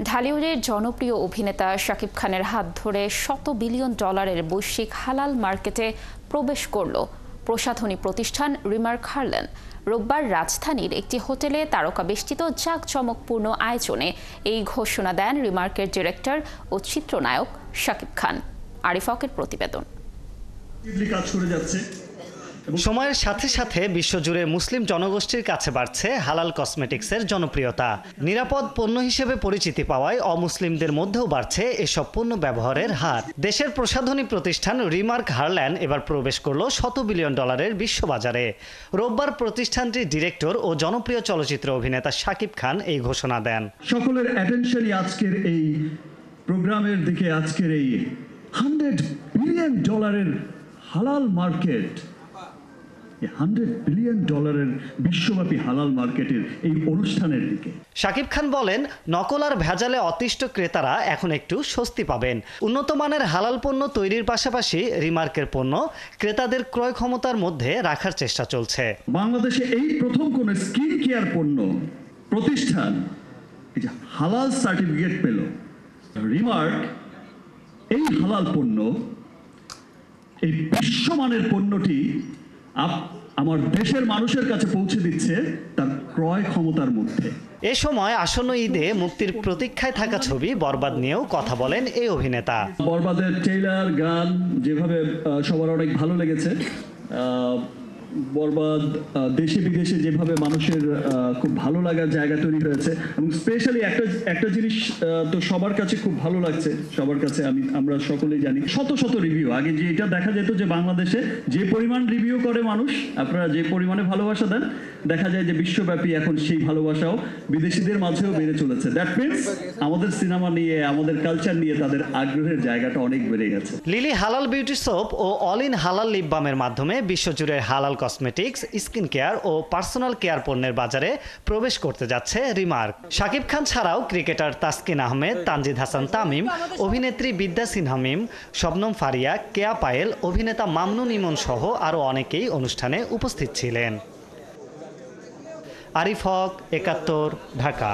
ঢালিউডের জনপ্রিয় অভিনেতা শাকিব খানের হাত ধরে $100 বিলিয়ন বৈশ্বিক হালাল মার্কেটে প্রবেশ করল প্রসাধনী প্রতিষ্ঠান রিমার্ক হারল্যান্ড। রোববার রাজধানীর একটি হোটেলে তারকাবেষ্টিত জাঁকজমকপূর্ণ আয়োজনে এই ঘোষণা দেন রিমার্কের ডিরেক্টর ও চিত্রনায়ক শাকিব খান। আরিফ হকের প্রতিবেদন। সময়ের সাথে সাথে বিশ্বজুড়ে মুসলিম জনগোষ্ঠীর কাছে বাড়ছে হালাল কসমেটিক্সের জনপ্রিয়তা। নিরাপদ পণ্য হিসেবে পরিচিতি পাওয়ায় অমুসলিমদের মধ্যেও বাড়ছে এসব পণ্য ব্যবহারের হার। দেশের প্রসাধনী প্রতিষ্ঠান রিমার্ক হারল্যান্ড এবার প্রবেশ করল $100 বিলিয়ন বিশ্ববাজারে। রোববার প্রতিষ্ঠানটির ডিরেক্টর ও জনপ্রিয় চলচ্চিত্র অভিনেতা শাকিব খান এই ঘোষণা দেন। সকলের অ্যাটেনশনই আজকের এই প্রোগ্রামের দিকে। আজকের এই $100 বিলিয়ন হালাল মার্কেট, $100 বিলিয়ন বিশ্বব্যাপী হালাল মার্কেটের এই অনুষ্ঠানের দিকে। শাকিব খান বলেন, নকল আর ভেজালে অতিষ্ঠ ক্রেতারা এখন একটু স্বস্তি পাবেন। উন্নত মানের হালাল পণ্য তৈরির পাশাপাশি রিমার্কের পণ্য ক্রেতাদের ক্রয় ক্ষমতার মধ্যে রাখার চেষ্টা চলছে। বাংলাদেশে এই প্রথম কোন স্কিন কেয়ার পণ্য প্রতিষ্ঠান হালাল সার্টিফিকেট পেল। রিমার্ক এই হালাল পণ্য, এই বিশ্বমানের পণ্যটি আমার দেশের মানুষের কাছে পৌঁছে দিচ্ছে তার ক্রয় ক্ষমতার মধ্যে। এ সময় আসন্ন ঈদে মুক্তির প্রতীক্ষায় থাকা ছবি বরবাদ নিয়েও কথা বলেন এই অভিনেতা। বরবাদের ট্রেইলার, গান যেভাবে সবার অনেক ভালো লেগেছে, বরবাদ দেশে বিদেশে যেভাবে মানুষের খুব ভালো লাগার জায়গা তৈরি হয়েছে, এবং স্পেশালি একটা জিনিস তো সবার কাছে খুব ভালো লাগছে, সবার কাছে আমরা সকলেই জানি শত শত রিভিউ। আগে যে এটা দেখা যেত যে বাংলাদেশে যে পরিমাণ রিভিউ করে মানুষ, আপনারা যে পরিমাণে ভালোবাসা দেন, দেখা যায় যে বিশ্বব্যাপী এখন সেই ভালোবাসাও বিদেশিদের মাঝেও বেড়ে চলেছে। দ্যাট মিনস আমাদের সিনেমা নিয়ে, আমাদের কালচার নিয়ে তাদের আগ্রহের জায়গাটা অনেক বেড়ে গেছে। লিলি হালাল বিউটি সোপ ও অল ইন হালাল লিপ বামের মাধ্যমে বিশ্বজুড়ে হালাল কসমেটিক্স, স্কিন কেয়ার ও পার্সোনাল কেয়ার পণ্যের বাজারে প্রবেশ করতে যাচ্ছে রিমার্ক। শাকিব খান ছাড়াও ক্রিকেটার তাসকিন আহমেদ, তানজিদ হাসান তামিম, অভিনেত্রী বিদ্যা সিনহা মিম, শবনম ফারিয়া, কেয়া পায়েল, অভিনেতা মামনুন ইমন সহ আরও অনেকেই অনুষ্ঠানে উপস্থিত ছিলেন। আরিফ হক, ৭১, ঢাকা।